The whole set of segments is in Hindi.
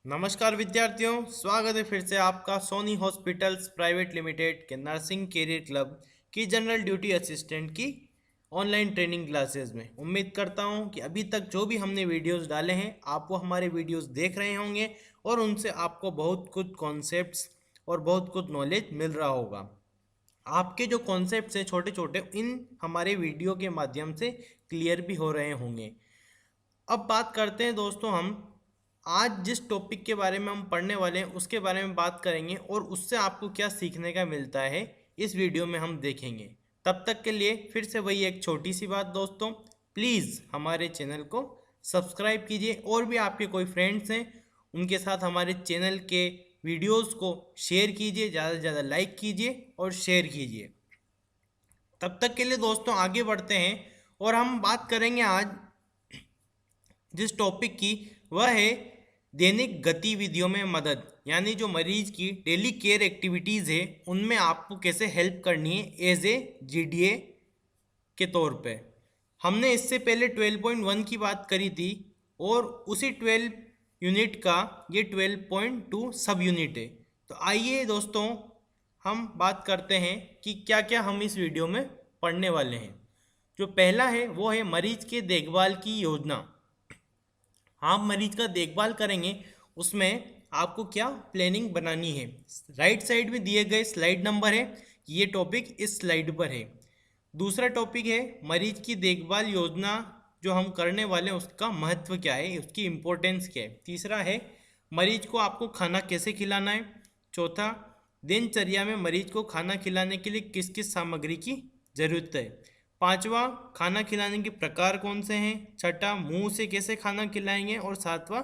नमस्कार विद्यार्थियों, स्वागत है फिर से आपका सोनी हॉस्पिटल्स प्राइवेट लिमिटेड के नर्सिंग कैरियर क्लब की जनरल ड्यूटी असिस्टेंट की ऑनलाइन ट्रेनिंग क्लासेस में। उम्मीद करता हूं कि अभी तक जो भी हमने वीडियोस डाले हैं आप वो हमारे वीडियोस देख रहे होंगे और उनसे आपको बहुत कुछ कॉन्सेप्ट्स और बहुत कुछ नॉलेज मिल रहा होगा। आपके जो कॉन्सेप्ट्स हैं छोटे छोटे, इन हमारे वीडियो के माध्यम से क्लियर भी हो रहे होंगे। अब बात करते हैं दोस्तों, हम आज जिस टॉपिक के बारे में हम पढ़ने वाले हैं उसके बारे में बात करेंगे और उससे आपको क्या सीखने का मिलता है इस वीडियो में हम देखेंगे। तब तक के लिए फिर से वही एक छोटी सी बात दोस्तों, प्लीज़ हमारे चैनल को सब्सक्राइब कीजिए और भी आपके कोई फ्रेंड्स हैं उनके साथ हमारे चैनल के वीडियोस को शेयर कीजिए, ज़्यादा से ज़्यादा लाइक कीजिए और शेयर कीजिए। तब तक के लिए दोस्तों आगे बढ़ते हैं और हम बात करेंगे आज जिस टॉपिक की, वह है दैनिक गतिविधियों में मदद, यानी जो मरीज की डेली केयर एक्टिविटीज़ है उनमें आपको कैसे हेल्प करनी है एज ए जीडीए के तौर पे। हमने इससे पहले 12.1 की बात करी थी और उसी 12 यूनिट का ये 12.2 सब यूनिट है। तो आइए दोस्तों हम बात करते हैं कि क्या क्या हम इस वीडियो में पढ़ने वाले हैं। जो पहला है वो है मरीज के देखभाल की योजना। आप मरीज का देखभाल करेंगे उसमें आपको क्या प्लानिंग बनानी है। राइट साइड में दिए गए स्लाइड नंबर है, ये टॉपिक इस स्लाइड पर है। दूसरा टॉपिक है मरीज की देखभाल योजना जो हम करने वाले हैं उसका महत्व क्या है, उसकी इम्पोर्टेंस क्या है। तीसरा है मरीज को आपको खाना कैसे खिलाना है। चौथा, दिनचर्या में मरीज को खाना खिलाने के लिए किस किस सामग्री की ज़रूरत है। पांचवा, खाना खिलाने के प्रकार कौन से हैं। छठा, मुंह से कैसे खाना खिलाएंगे। और सातवां,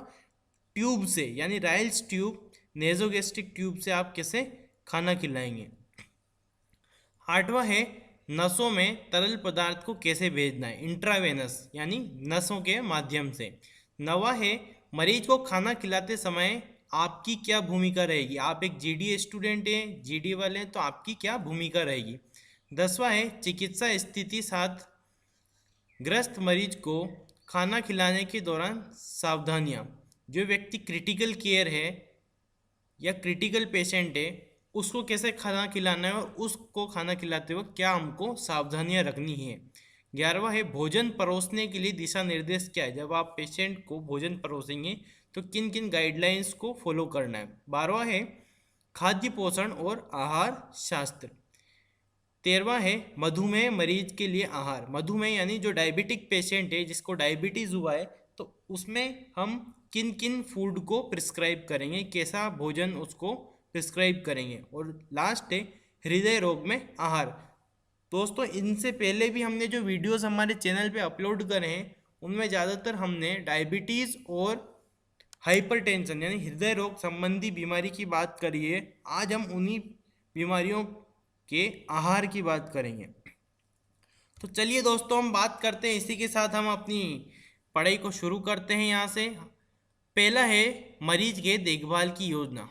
ट्यूब से यानी राइल्स ट्यूब, नेजोगेस्ट्रिक ट्यूब से आप कैसे खाना खिलाएंगे। आठवां है नसों में तरल पदार्थ को कैसे भेजना है, इंट्रावेनस यानी नसों के माध्यम से। नवा है मरीज को खाना खिलाते समय आपकी क्या भूमिका रहेगी। आप एक जीडी स्टूडेंट हैं, जीडी वाले हैं, तो आपकी क्या भूमिका रहेगी। 10वां है चिकित्सा स्थिति साथ ग्रस्त मरीज को खाना खिलाने के दौरान सावधानियाँ। जो व्यक्ति क्रिटिकल केयर है या क्रिटिकल पेशेंट है उसको कैसे खाना खिलाना है और उसको खाना खिलाते वक्त क्या हमको सावधानियां रखनी है। 11वां है भोजन परोसने के लिए दिशा निर्देश क्या है। जब आप पेशेंट को भोजन परोसेंगे तो किन किन गाइडलाइंस को फॉलो करना है। 12वां है खाद्य पोषण और आहार शास्त्र। 13वां है मधुमेह मरीज के लिए आहार। मधुमेह यानी जो डायबिटिक पेशेंट है जिसको डायबिटीज़ हुआ है तो उसमें हम किन किन फूड को प्रिस्क्राइब करेंगे, कैसा भोजन उसको प्रिस्क्राइब करेंगे। और लास्ट है हृदय रोग में आहार। दोस्तों इनसे पहले भी हमने जो वीडियोस हमारे चैनल पे अपलोड करे हैं उनमें ज़्यादातर हमने डायबिटीज़ और हाइपरटेंशन यानी हृदय रोग संबंधी बीमारी की बात करी है। आज हम उन्हीं बीमारियों के आहार की बात करेंगे। तो चलिए दोस्तों हम बात करते हैं, इसी के साथ हम अपनी पढ़ाई को शुरू करते हैं। यहाँ से पहला है मरीज के देखभाल की योजना।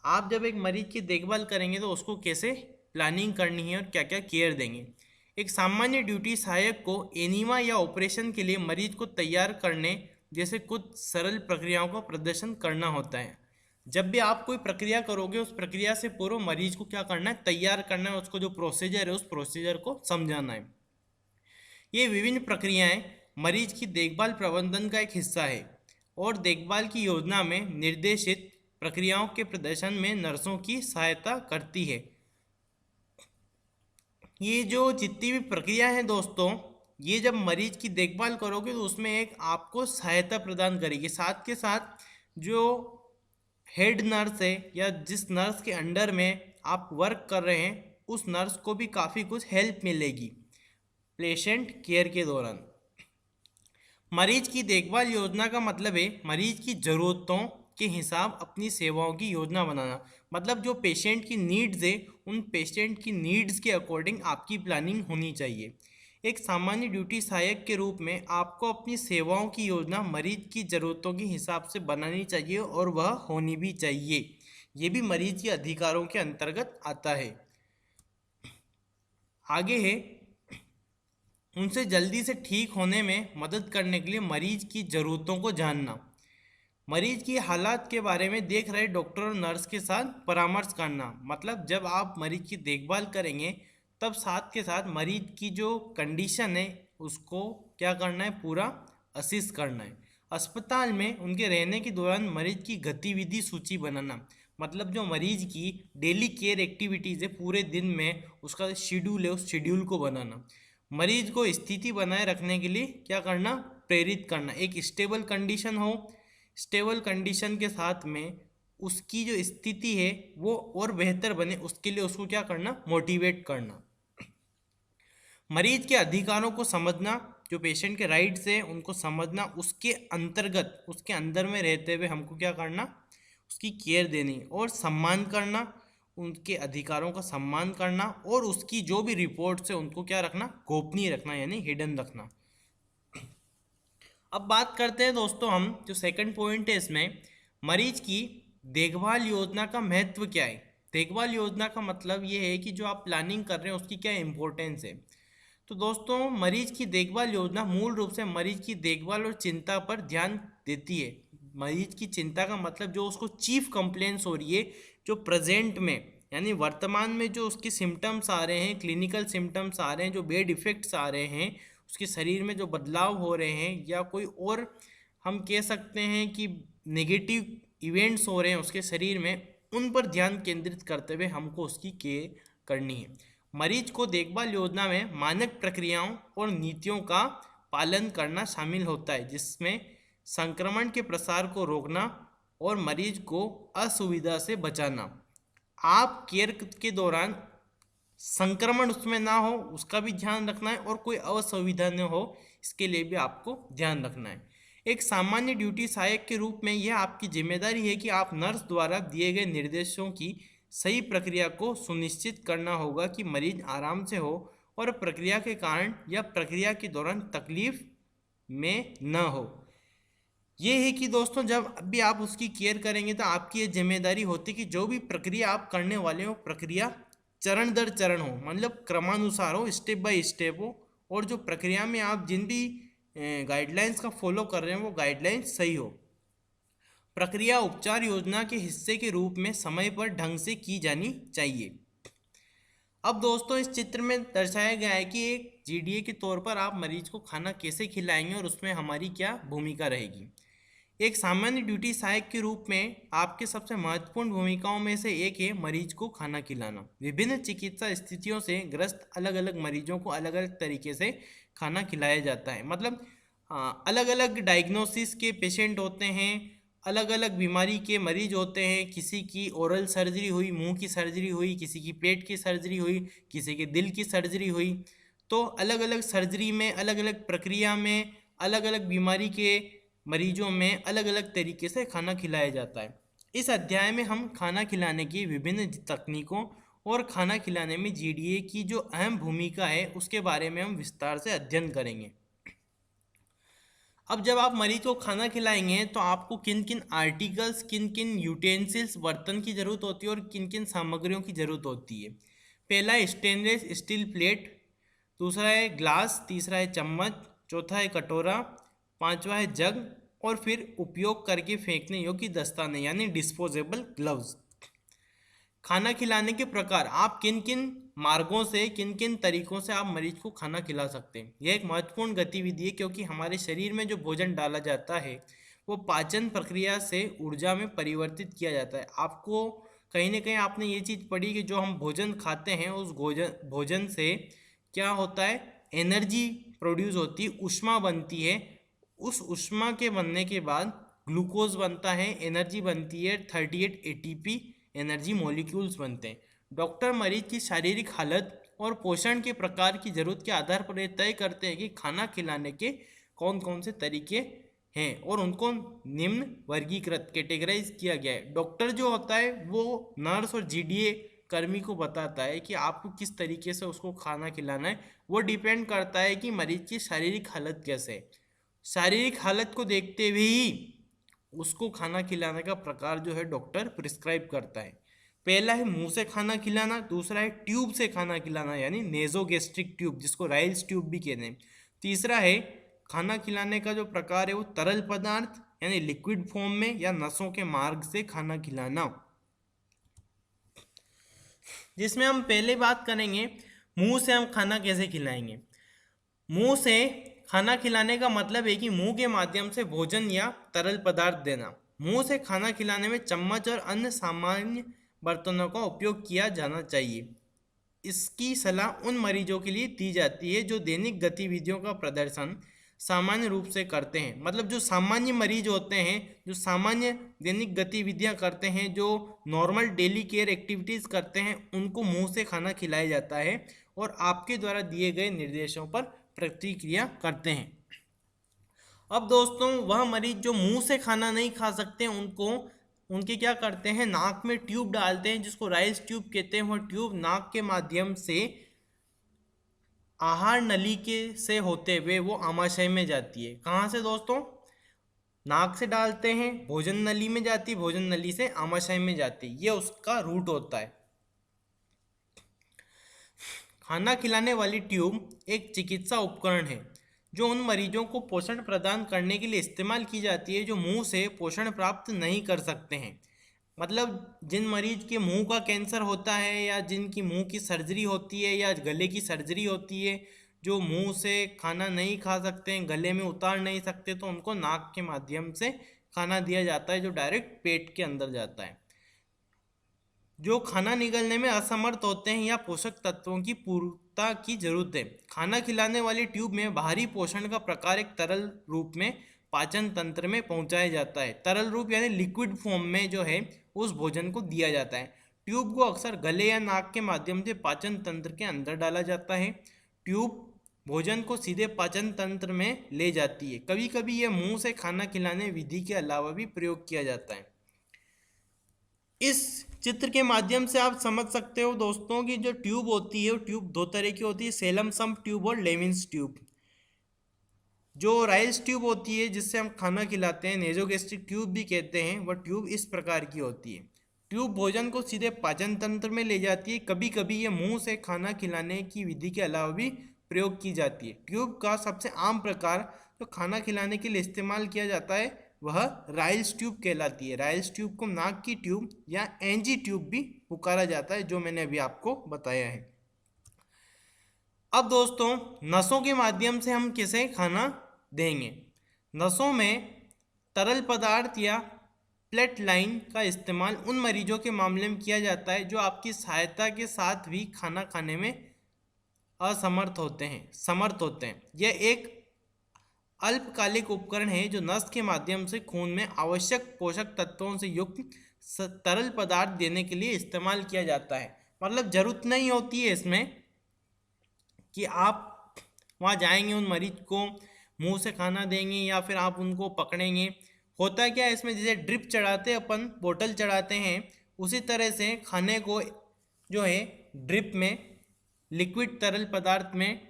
आप जब एक मरीज की देखभाल करेंगे तो उसको कैसे प्लानिंग करनी है और क्या क्या केयर देंगे। एक सामान्य ड्यूटी सहायक को एनीमा या ऑपरेशन के लिए मरीज को तैयार करने जैसे कुछ सरल प्रक्रियाओं का प्रदर्शन करना होता है। जब भी आप कोई प्रक्रिया करोगे उस प्रक्रिया से पूर्व मरीज को क्या करना है, तैयार करना है, उसको जो प्रोसीजर है उस प्रोसीजर को समझाना है। ये विभिन्न प्रक्रियाएं मरीज की देखभाल प्रबंधन का एक हिस्सा है और देखभाल की योजना में निर्देशित प्रक्रियाओं के प्रदर्शन में नर्सों की सहायता करती है। ये जो जितनी भी प्रक्रिया है दोस्तों, ये जब मरीज की देखभाल करोगे तो उसमें एक आपको सहायता प्रदान करेगी। साथ के साथ जो हेड नर्स है या जिस नर्स के अंडर में आप वर्क कर रहे हैं उस नर्स को भी काफ़ी कुछ हेल्प मिलेगी पेशेंट केयर के दौरान। मरीज की देखभाल योजना का मतलब है मरीज की ज़रूरतों के हिसाब अपनी सेवाओं की योजना बनाना। मतलब जो पेशेंट की नीड्स है उन पेशेंट की नीड्स के अकॉर्डिंग आपकी प्लानिंग होनी चाहिए। एक सामान्य ड्यूटी सहायक के रूप में आपको अपनी सेवाओं की योजना मरीज की ज़रूरतों के हिसाब से बनानी चाहिए और वह होनी भी चाहिए। ये भी मरीज के अधिकारों के अंतर्गत आता है। आगे है उनसे जल्दी से ठीक होने में मदद करने के लिए मरीज की ज़रूरतों को जानना। मरीज की हालात के बारे में देख रहे डॉक्टर और नर्स के साथ परामर्श करना, मतलब जब आप मरीज की देखभाल करेंगे तब साथ के साथ मरीज की जो कंडीशन है उसको क्या करना है, पूरा असिस करना है। अस्पताल में उनके रहने के दौरान मरीज की गतिविधि सूची बनाना, मतलब जो मरीज की डेली केयर एक्टिविटीज़ है पूरे दिन में उसका शेड्यूल है, उस शेड्यूल को बनाना। मरीज को स्थिति बनाए रखने के लिए क्या करना, प्रेरित करना, एक स्टेबल कंडीशन हो, स्टेबल कंडीशन के साथ में उसकी जो स्थिति है वो और बेहतर बने उसके लिए उसको क्या करना, मोटिवेट करना। मरीज के अधिकारों को समझना, जो पेशेंट के राइट्स है उनको समझना, उसके अंतर्गत उसके अंदर में रहते हुए हमको क्या करना, उसकी केयर देनी और सम्मान करना, उनके अधिकारों का सम्मान करना और उसकी जो भी रिपोर्ट्स है उनको क्या रखना, गोपनीय रखना, यानी हिडन रखना। अब बात करते हैं दोस्तों हम, जो सेकंड पॉइंट है इसमें, मरीज की देखभाल योजना का महत्व क्या है। देखभाल योजना का मतलब ये है कि जो आप प्लानिंग कर रहे हैं उसकी क्या इंपॉर्टेंस है। तो दोस्तों मरीज की देखभाल योजना मूल रूप से मरीज की देखभाल और चिंता पर ध्यान देती है। मरीज की चिंता का मतलब जो उसको चीफ कंप्लेंट्स हो रही है, जो प्रेजेंट में यानी वर्तमान में जो उसके सिम्टम्स आ रहे हैं, क्लिनिकल सिम्टम्स आ रहे हैं, जो बेड इफेक्ट्स आ रहे हैं, उसके शरीर में जो बदलाव हो रहे हैं, या कोई और हम कह सकते हैं कि नेगेटिव इवेंट्स हो रहे हैं उसके शरीर में, उन पर ध्यान केंद्रित करते हुए हमको उसकी केयर करनी है। मरीज को देखभाल योजना में मानक प्रक्रियाओं और नीतियों का पालन करना शामिल होता है, जिसमें संक्रमण के प्रसार को रोकना और मरीज को असुविधा से बचाना। आप केयर के दौरान संक्रमण उसमें ना हो उसका भी ध्यान रखना है और कोई असुविधा न हो इसके लिए भी आपको ध्यान रखना है। एक सामान्य ड्यूटी सहायक के रूप में यह आपकी जिम्मेदारी है कि आप नर्स द्वारा दिए गए निर्देशों की सही प्रक्रिया को सुनिश्चित करना होगा कि मरीज आराम से हो और प्रक्रिया के कारण या प्रक्रिया के दौरान तकलीफ में न हो। ये है कि दोस्तों जब भी आप उसकी केयर करेंगे तो आपकी ये जिम्मेदारी होती है कि जो भी प्रक्रिया आप करने वाले हो प्रक्रिया चरण दर चरण हो, मतलब क्रमानुसार हो, स्टेप बाय स्टेप हो, और जो प्रक्रिया में आप जिन भी गाइडलाइंस का फॉलो कर रहे हैं वो गाइडलाइंस सही हो। प्रक्रिया उपचार योजना के हिस्से के रूप में समय पर ढंग से की जानी चाहिए। अब दोस्तों इस चित्र में दर्शाया गया है कि एक जीडीए के तौर पर आप मरीज को खाना कैसे खिलाएंगे और उसमें हमारी क्या भूमिका रहेगी। एक सामान्य ड्यूटी सहायक के रूप में आपके सबसे महत्वपूर्ण भूमिकाओं में से एक है मरीज को खाना खिलाना। विभिन्न चिकित्सा स्थितियों से ग्रस्त अलग अलग मरीजों को अलग अलग तरीके से खाना खिलाया जाता है, मतलब अलग अलग डायग्नोसिस के पेशेंट होते हैं, अलग अलग बीमारी के मरीज होते हैं। किसी की ओरल सर्जरी हुई, मुंह की सर्जरी हुई, किसी की पेट की सर्जरी हुई, किसी के दिल की सर्जरी हुई। तो अलग अलग सर्जरी में, अलग अलग प्रक्रिया में, अलग अलग बीमारी के मरीजों में अलग अलग तरीके से खाना खिलाया जाता है। इस अध्याय में हम खाना खिलाने की विभिन्न तकनीकों और खाना खिलाने में जीडीए की जो अहम भूमिका है उसके बारे में हम विस्तार से अध्ययन करेंगे। अब जब आप मरीज को खाना खिलाएंगे तो आपको किन किन आर्टिकल्स, किन किन यूटेंसिल्स, बर्तन की ज़रूरत होती है और किन किन सामग्रियों की ज़रूरत होती है। पहला है स्टेनलेस स्टील प्लेट, दूसरा है ग्लास, तीसरा है चम्मच, चौथा है कटोरा, पांचवा है जग, और फिर उपयोग करके फेंकने योग्य दस्ताने यानी डिस्पोजेबल ग्लव्स। खाना खिलाने के प्रकार, आप किन किन मार्गों से, किन किन तरीकों से आप मरीज को खाना खिला सकते हैं। यह एक महत्वपूर्ण गतिविधि है क्योंकि हमारे शरीर में जो भोजन डाला जाता है वो पाचन प्रक्रिया से ऊर्जा में परिवर्तित किया जाता है। आपको कहीं ना कहीं आपने ये चीज़ पढ़ी कि जो हम भोजन खाते हैं उस भोजन से क्या होता है, एनर्जी प्रोड्यूस होती है, ऊष्मा बनती है। उस ऊष्मा के बनने के बाद ग्लूकोज बनता है, एनर्जी बनती है, 38 एटीपी एनर्जी मॉलिक्यूल्स बनते हैं। डॉक्टर मरीज की शारीरिक हालत और पोषण के प्रकार की ज़रूरत के आधार पर यह तय करते हैं कि खाना खिलाने के कौन कौन से तरीके हैं और उनको निम्न वर्गीकृत, कैटेगराइज किया गया है। डॉक्टर जो होता है वो नर्स और जीडीए कर्मी को बताता है कि आपको किस तरीके से उसको खाना खिलाना है। वो डिपेंड करता है कि मरीज की शारीरिक हालत कैसे है। शारीरिक हालत को देखते हुए ही उसको खाना खिलाने का प्रकार जो है डॉक्टर प्रिस्क्राइब करता है। पहला है मुंह से खाना खिलाना, दूसरा है ट्यूब से खाना खिलाना यानी नेजोगेस्ट्रिक ट्यूब, जिसको राइल्स ट्यूब भी कहते हैं। तीसरा है खाना खिलाने का जो प्रकार है वो तरल पदार्थ यानी लिक्विड फॉर्म में या नसों के मार्ग से खाना खिलाना, जिसमें हम पहले बात करेंगे मुंह से हम खाना कैसे खिलाएंगे। मुंह से खाना खिलाने का मतलब है कि मुंह के माध्यम से भोजन या तरल पदार्थ देना। मुंह से खाना खिलाने में चम्मच और अन्य सामान्य बर्तनों का उपयोग किया जाना चाहिए। इसकी सलाह उन मरीजों के लिए दी जाती है जो दैनिक गतिविधियों का प्रदर्शन सामान्य रूप से करते हैं। मतलब जो सामान्य मरीज होते हैं, जो सामान्य दैनिक गतिविधियां करते हैं, जो नॉर्मल डेली केयर एक्टिविटीज़ करते हैं, उनको मुंह से खाना खिलाया जाता है और आपके द्वारा दिए गए निर्देशों पर प्रतिक्रिया करते हैं। अब दोस्तों, वह मरीज जो मुंह से खाना नहीं खा सकते उनके क्या करते हैं, नाक में ट्यूब डालते हैं, जिसको राइस ट्यूब कहते हैं। वह ट्यूब नाक के माध्यम से आहार नली के से होते हुए वो आमाशय में जाती है। कहाँ से दोस्तों? नाक से डालते हैं, भोजन नली में जाती, भोजन नली से आमाशय में जाती, ये उसका रूट होता है। खाना खिलाने वाली ट्यूब एक चिकित्सा उपकरण है जो उन मरीजों को पोषण प्रदान करने के लिए इस्तेमाल की जाती है जो मुंह से पोषण प्राप्त नहीं कर सकते हैं। मतलब जिन मरीज के मुंह का कैंसर होता है या जिनकी मुंह की सर्जरी होती है या गले की सर्जरी होती है, जो मुंह से खाना नहीं खा सकते हैं, गले में उतार नहीं सकते, तो उनको नाक के माध्यम से खाना दिया जाता है जो डायरेक्ट पेट के अंदर जाता है। जो खाना निगलने में असमर्थ होते हैं या पोषक तत्वों की पूर्तता की जरूरत है। खाना खिलाने वाली ट्यूब में बाहरी पोषण का प्रकार एक तरल रूप में पाचन तंत्र में पहुंचाया जाता है। तरल रूप यानी लिक्विड फॉर्म में जो है उस भोजन को दिया जाता है। ट्यूब को अक्सर गले या नाक के माध्यम से पाचन तंत्र के अंदर डाला जाता है। ट्यूब भोजन को सीधे पाचन तंत्र में ले जाती है। कभी कभी यह मुंह से खाना खिलाने विधि के अलावा भी प्रयोग किया जाता है। इस चित्र के माध्यम से आप समझ सकते हो दोस्तों कि जो ट्यूब होती है वो ट्यूब दो तरह की होती है, सेलम सम्प ट्यूब और लेविंस ट्यूब। जो राइल्स ट्यूब होती है जिससे हम खाना खिलाते हैं, नेजोगेस्ट्रिक ट्यूब भी कहते हैं, वह ट्यूब इस प्रकार की होती है। ट्यूब भोजन को सीधे पाचन तंत्र में ले जाती है। कभी कभी ये मुंह से खाना खिलाने की विधि के अलावा भी प्रयोग की जाती है। ट्यूब का सबसे आम प्रकार जो खाना खिलाने के लिए इस्तेमाल किया जाता है वह राइल्स ट्यूब कहलाती है। राइल्स ट्यूब को नाक की ट्यूब या एनजी ट्यूब भी पुकारा जाता है, जो मैंने अभी आपको बताया है। अब दोस्तों, नसों के माध्यम से हम कैसे खाना देंगे। नसों में तरल पदार्थ या प्लेट लाइन का इस्तेमाल उन मरीजों के मामले में किया जाता है जो आपकी सहायता के साथ भी खाना खाने में समर्थ होते हैं। यह एक अल्पकालिक उपकरण है जो नस के माध्यम से खून में आवश्यक पोषक तत्वों से युक्त तरल पदार्थ देने के लिए इस्तेमाल किया जाता है। मतलब जरूरत नहीं होती है इसमें कि आप वहाँ जाएंगे, उन मरीज को मुंह से खाना देंगे या फिर आप उनको पकड़ेंगे। होता क्या है इसमें, जैसे ड्रिप चढ़ाते अपन बोतल चढ़ाते हैं, उसी तरह से खाने को जो है ड्रिप में लिक्विड तरल पदार्थ में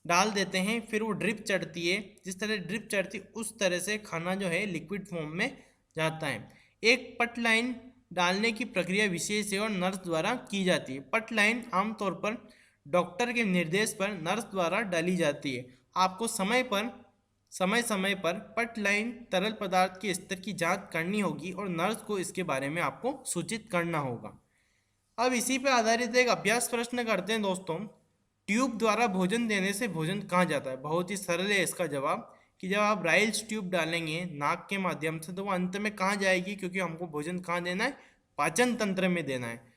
डाल देते हैं, फिर वो ड्रिप चढ़ती है। जिस तरह ड्रिप चढ़ती उस तरह से खाना जो है लिक्विड फॉर्म में जाता है। एक पट लाइन डालने की प्रक्रिया विशेष है और नर्स द्वारा की जाती है। पट लाइन आमतौर पर डॉक्टर के निर्देश पर नर्स द्वारा डाली जाती है। आपको समय समय पर पट लाइन तरल पदार्थ के स्तर की जांच करनी होगी और नर्स को इसके बारे में आपको सूचित करना होगा। अब इसी पर आधारित एक अभ्यास प्रश्न करते हैं दोस्तों। ट्यूब द्वारा भोजन देने से भोजन कहाँ जाता है? बहुत ही सरल है इसका जवाब कि जब आप राइल्स ट्यूब डालेंगे नाक के माध्यम से तो वो अंत में कहाँ जाएगी, क्योंकि हमको भोजन कहाँ देना है? पाचन तंत्र में देना है।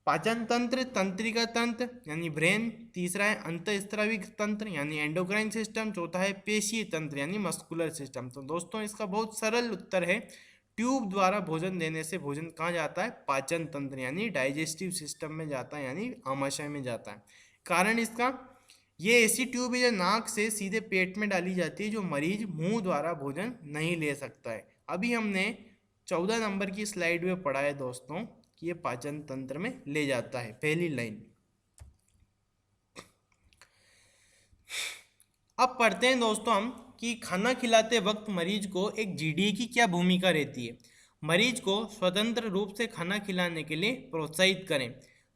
पाचन तंत्र, तंत्रिका तंत्र यानी ब्रेन, तीसरा है अंतःस्रावी तंत्र यानी एंडोक्राइन सिस्टम, चौथा है पेशीय तंत्र यानी मस्कुलर सिस्टम। तो दोस्तों इसका बहुत सरल उत्तर है, ट्यूब द्वारा भोजन देने से भोजन कहाँ जाता है? पाचन तंत्र यानी डाइजेस्टिव सिस्टम में जाता है, यानी आमाशय में जाता है। कारण इसका, ये ऐसी ट्यूब है जो नाक से सीधे पेट में डाली जाती है, जो मरीज मुंह द्वारा भोजन नहीं ले सकता है। अभी हमने 14 नंबर की स्लाइड में पढ़ा है दोस्तों कि ये पाचन तंत्र में ले जाता है, पहली लाइन। अब पढ़ते हैं दोस्तों हम कि खाना खिलाते वक्त मरीज को एक जीडीए की क्या भूमिका रहती है। मरीज को स्वतंत्र रूप से खाना खिलाने के लिए प्रोत्साहित करें।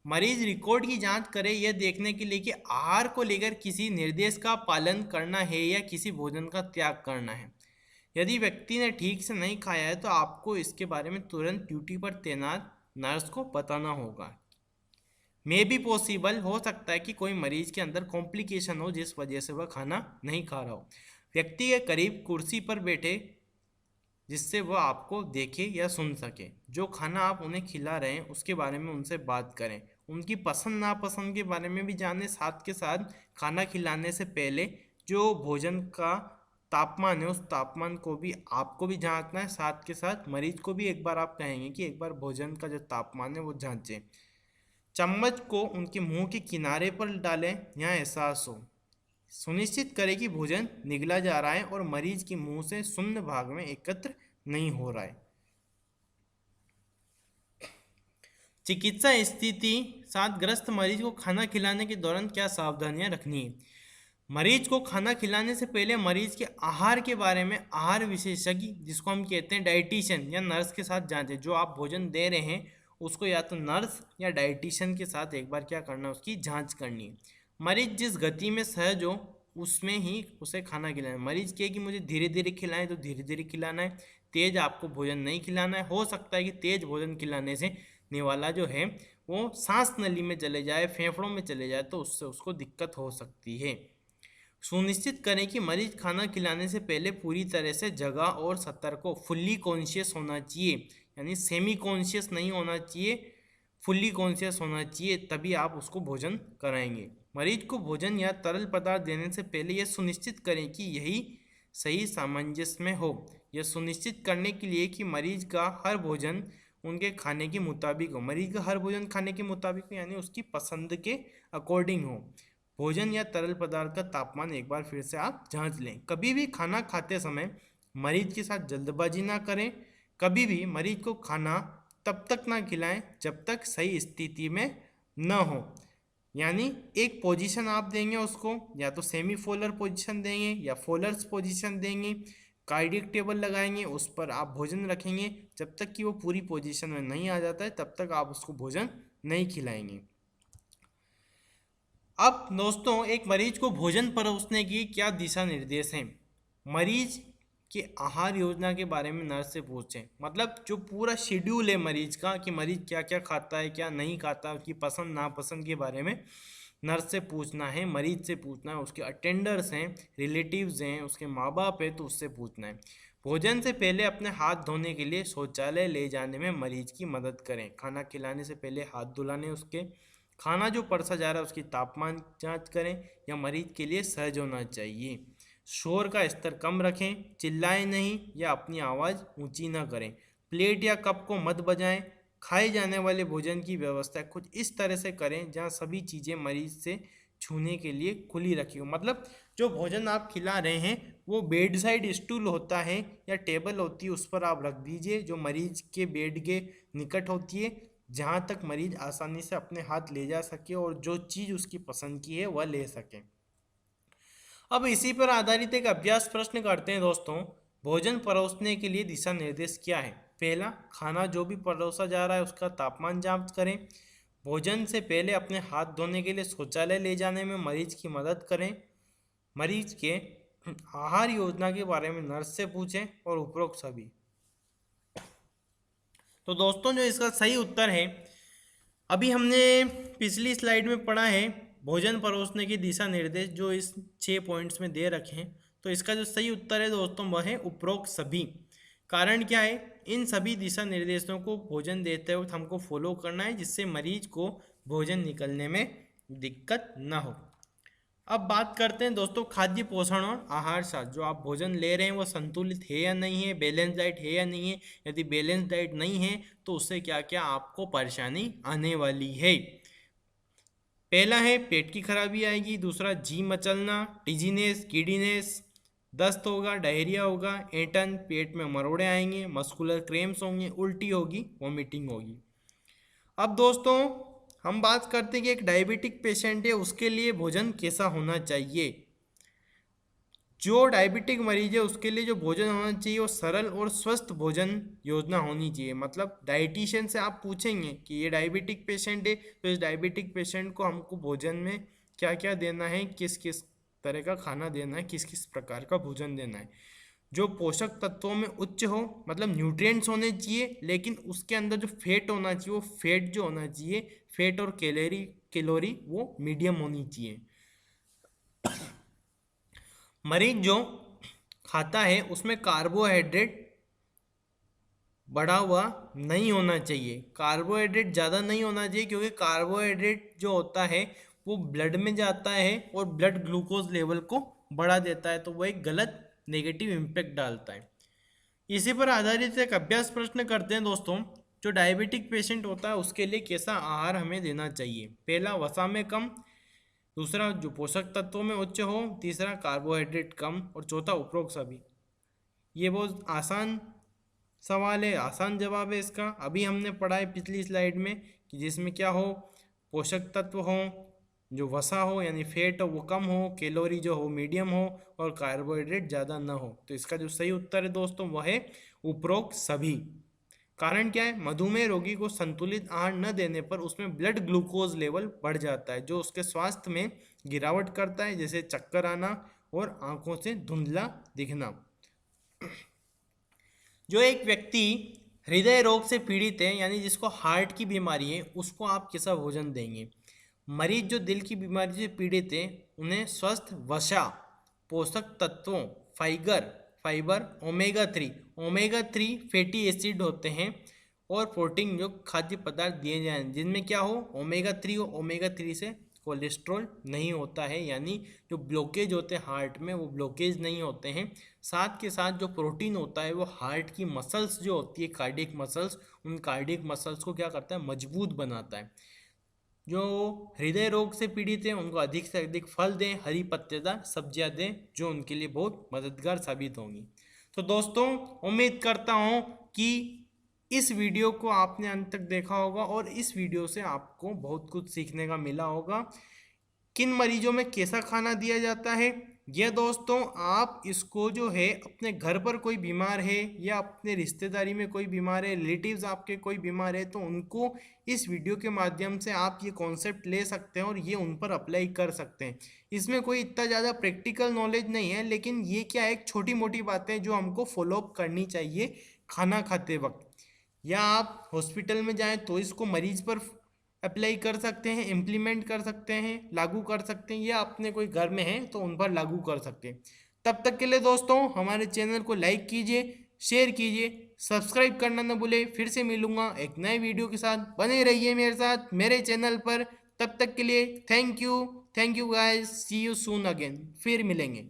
मरीज रिकॉर्ड की जांच करें यह देखने के लिए कि आहार को लेकर किसी निर्देश का पालन करना है या किसी भोजन का त्याग करना है। यदि व्यक्ति ने ठीक से नहीं खाया है तो आपको इसके बारे में तुरंत ड्यूटी पर तैनात नर्स को बताना होगा। मे भी पॉसिबल हो सकता है कि कोई मरीज के अंदर कॉम्प्लिकेशन हो जिस वजह से वह खाना नहीं खा रहा हो। व्यक्ति के करीब कुर्सी पर बैठे जिससे वह आपको देखे या सुन सके। जो खाना आप उन्हें खिला रहे हैं उसके बारे में उनसे बात करें। उनकी पसंद नापसंद के बारे में भी जानें। साथ के साथ खाना खिलाने से पहले जो भोजन का तापमान है उस तापमान को भी आपको भी जांचना है। साथ के साथ मरीज को भी एक बार आप कहेंगे कि एक बार भोजन का जो तापमान है वो जांचें। चम्मच को उनके मुंह के किनारे पर डालें, यहाँ एहसास हो। सुनिश्चित करें कि भोजन निगला जा रहा है और मरीज के मुंह से शून्य भाग में एकत्र नहीं हो रहा है। चिकित्सा स्थिति साथ ग्रस्त मरीज को खाना खिलाने के दौरान क्या सावधानियां रखनी है। मरीज को खाना खिलाने से पहले मरीज के आहार के बारे में आहार विशेषज्ञ जिसको हम कहते हैं डाइटिशियन या नर्स के साथ जांचें। जो आप भोजन दे रहे हैं उसको या तो नर्स या डाइटिशियन के साथ एक बार क्या करना है, उसकी जांच करनी है। मरीज जिस गति में सहज हो उसमें ही उसे खाना खिलाना है। मरीज कहे कि मुझे धीरे धीरे खिलाएं तो धीरे धीरे खिलाना है। तेज आपको भोजन नहीं खिलाना है। हो सकता है कि तेज भोजन खिलाने से निवाला जो है वो सांस नली में चले जाए, फेफड़ों में चले जाए, तो उससे उसको दिक्कत हो सकती है। सुनिश्चित करें कि मरीज खाना खिलाने से पहले पूरी तरह से जगा और सतर्क हो। फुल्ली कॉन्शियस होना चाहिए, यानी सेमी कॉन्शियस नहीं होना चाहिए, फुल्ली कॉन्शियस होना चाहिए, तभी आप उसको भोजन कराएंगे। मरीज को भोजन या तरल पदार्थ देने से पहले यह सुनिश्चित करें कि यही सही सामंजस्य में हो। यह सुनिश्चित करने के लिए कि मरीज का हर भोजन उनके खाने के मुताबिक हो। मरीज का हर भोजन खाने के मुताबिक हो यानी उसकी पसंद के अकॉर्डिंग हो। भोजन या तरल पदार्थ का तापमान एक बार फिर से आप जांच लें। कभी भी खाना खाते समय मरीज के साथ जल्दबाजी ना करें। कभी भी मरीज को खाना तब तक ना खिलाएं जब तक सही स्थिति में न हो। यानी एक पोजीशन आप देंगे उसको, या तो सेमी फोलर पोजीशन देंगे या फोलर्स पोजीशन देंगे। कार्डियक टेबल लगाएंगे, उस पर आप भोजन रखेंगे। जब तक कि वो पूरी पोजीशन में नहीं आ जाता है तब तक आप उसको भोजन नहीं खिलाएंगे। अब दोस्तों, एक मरीज को भोजन परोसने की क्या दिशा निर्देश हैं। मरीज के आहार योजना के बारे में नर्स से पूछें। मतलब जो पूरा शेड्यूल है मरीज का कि मरीज क्या क्या खाता है क्या नहीं खाता, उसकी पसंद नापसंद के बारे में नर्स से पूछना है, मरीज से पूछना है। उसके अटेंडर्स हैं, रिलेटिव्स हैं, उसके माँ बाप है तो उससे पूछना है। भोजन से पहले अपने हाथ धोने के लिए शौचालय ले जाने में मरीज की मदद करें। खाना खिलाने से पहले हाथ धुलाने उसके। खाना जो परसा जा रहा है उसकी तापमान जांच करें, या मरीज के लिए सहज होना चाहिए। शोर का स्तर कम रखें, चिल्लाएं नहीं या अपनी आवाज़ ऊंची ना करें। प्लेट या कप को मत बजाएं। खाए जाने वाले भोजन की व्यवस्था कुछ इस तरह से करें जहां सभी चीज़ें मरीज से छूने के लिए खुली रखी हो। मतलब जो भोजन आप खिला रहे हैं वो बेड साइड स्टूल होता है या टेबल होती है, उस पर आप रख दीजिए जो मरीज के बेड के निकट होती है, जहाँ तक मरीज आसानी से अपने हाथ ले जा सके और जो चीज़ उसकी पसंद की है वह ले सके। अब इसी पर आधारित एक अभ्यास प्रश्न करते हैं दोस्तों। भोजन परोसने के लिए दिशा निर्देश क्या है। पहला, खाना जो भी परोसा जा रहा है उसका तापमान जांच करें। भोजन से पहले अपने हाथ धोने के लिए शौचालय ले जाने में मरीज की मदद करें। मरीज के आहार योजना के बारे में नर्स से पूछें और उपरोक्त सभी। तो दोस्तों, जो इसका सही उत्तर है, अभी हमने पिछली स्लाइड में पढ़ा है भोजन परोसने की दिशा निर्देश जो इस 6 पॉइंट्स में दे रखे हैं। तो इसका जो सही उत्तर है दोस्तों वह है उपरोक्त सभी। कारण क्या है, इन सभी दिशा निर्देशों को भोजन देते वक्त हमको फॉलो करना है जिससे मरीज को भोजन निकलने में दिक्कत ना हो। अब बात करते हैं दोस्तों खाद्य पोषण और आहार शास्त्र। जो आप भोजन ले रहे हैं वो संतुलित है या नहीं है, बैलेंस डाइट है या नहीं है। यदि बैलेंस डाइट नहीं है तो उससे क्या क्या आपको परेशानी आने वाली है। पहला है पेट की खराबी आएगी। दूसरा, जी मचलना, टिजीनेस, गिडीनेस, दस्त होगा, डायरिया होगा, ऐंठन, पेट में मरोड़े आएंगे, मस्कुलर क्रैम्प्स होंगे, उल्टी होगी, वॉमिटिंग होगी। अब दोस्तों हम बात करते हैं कि एक डायबिटिक पेशेंट है उसके लिए भोजन कैसा होना चाहिए। जो डायबिटिक मरीज है उसके लिए जो भोजन होना चाहिए वो सरल और स्वस्थ भोजन योजना होनी चाहिए। मतलब डाइटिशियन से आप पूछेंगे कि ये डायबिटिक पेशेंट है तो इस डायबिटिक पेशेंट को हमको भोजन में क्या क्या देना है, किस किस तरह का खाना देना है, किस किस प्रकार का भोजन देना है। जो पोषक तत्वों में उच्च हो, मतलब न्यूट्रिएंट्स होने चाहिए, लेकिन उसके अंदर जो फैट होना चाहिए वो फैट जो होना चाहिए, फैट और कैलोरी वो मीडियम होनी चाहिए। मरीज जो खाता है उसमें कार्बोहाइड्रेट बढ़ा हुआ नहीं होना चाहिए, कार्बोहाइड्रेट ज़्यादा नहीं होना चाहिए, क्योंकि कार्बोहाइड्रेट जो होता है वो ब्लड में जाता है और ब्लड ग्लूकोज लेवल को बढ़ा देता है, तो वो एक गलत नेगेटिव इम्पैक्ट डालता है। इसी पर आधारित एक अभ्यास प्रश्न करते हैं दोस्तों। जो डायबिटिक पेशेंट होता है उसके लिए कैसा आहार हमें देना चाहिए? पहला, वसा में कम। दूसरा, जो पोषक तत्वों में उच्च हो। तीसरा, कार्बोहाइड्रेट कम। और चौथा, उपरोक्त सभी। ये बहुत आसान सवाल है, आसान जवाब है इसका। अभी हमने पढ़ा है पिछली स्लाइड में कि जिसमें क्या हो, पोषक तत्व हो, जो वसा हो यानी फैट हो वो कम हो, कैलोरी जो हो मीडियम हो, और कार्बोहाइड्रेट ज़्यादा ना हो। तो इसका जो सही उत्तर है दोस्तों वह है उपरोक्त सभी। कारण क्या है? मधुमेह रोगी को संतुलित आहार न देने पर उसमें ब्लड ग्लूकोज लेवल बढ़ जाता है, जो उसके स्वास्थ्य में गिरावट करता है, जैसे चक्कर आना और आंखों से धुंधला दिखना। जो एक व्यक्ति हृदय रोग से पीड़ित है, यानी जिसको हार्ट की बीमारी है, उसको आप कैसा भोजन देंगे? मरीज जो दिल की बीमारी से पीड़ित है उन्हें स्वस्थ वसा, पोषक तत्वों, फाइबर, ओमेगा 3 फैटी एसिड होते हैं, और प्रोटीन जो खाद्य पदार्थ दिए जाएं जिनमें क्या हो, ओमेगा 3 और ओमेगा 3 से कोलेस्ट्रॉल नहीं होता है, यानी जो ब्लॉकेज होते हैं हार्ट में वो ब्लॉकेज नहीं होते हैं। साथ के साथ जो प्रोटीन होता है वो हार्ट की मसल्स जो होती है, कार्डियक मसल्स, उन कार्डियक मसल्स को क्या करता है, मजबूत बनाता है। जो हृदय रोग से पीड़ित हैं उनको अधिक से अधिक फल दें, हरी पत्तेदार सब्जियां दें, जो उनके लिए बहुत मददगार साबित होंगी। तो दोस्तों, उम्मीद करता हूँ कि इस वीडियो को आपने अंत तक देखा होगा और इस वीडियो से आपको बहुत कुछ सीखने का मिला होगा। किन मरीजों में कैसा खाना दिया जाता है, यह दोस्तों आप इसको जो है अपने घर पर कोई बीमार है या अपने रिश्तेदारी में कोई बीमार है, रिलेटिव्स आपके कोई बीमार है, तो उनको इस वीडियो के माध्यम से आप ये कॉन्सेप्ट ले सकते हैं और ये उन पर अप्लाई कर सकते हैं। इसमें कोई इतना ज़्यादा प्रैक्टिकल नॉलेज नहीं है, लेकिन ये क्या है, एक छोटी मोटी बातें जो हमको फॉलोअप करनी चाहिए खाना खाते वक्त। या आप हॉस्पिटल में जाएं तो इसको मरीज पर अप्लाई कर सकते हैं, इम्प्लीमेंट कर सकते हैं, लागू कर सकते हैं, या अपने कोई घर में है तो उन पर लागू कर सकते हैं। तब तक के लिए दोस्तों हमारे चैनल को लाइक कीजिए, शेयर कीजिए, सब्सक्राइब करना न भूले। फिर से मिलूंगा एक नए वीडियो के साथ, बने रहिए मेरे साथ मेरे चैनल पर। तब तक के लिए thank you guys, see you soon again, फिर मिलेंगे।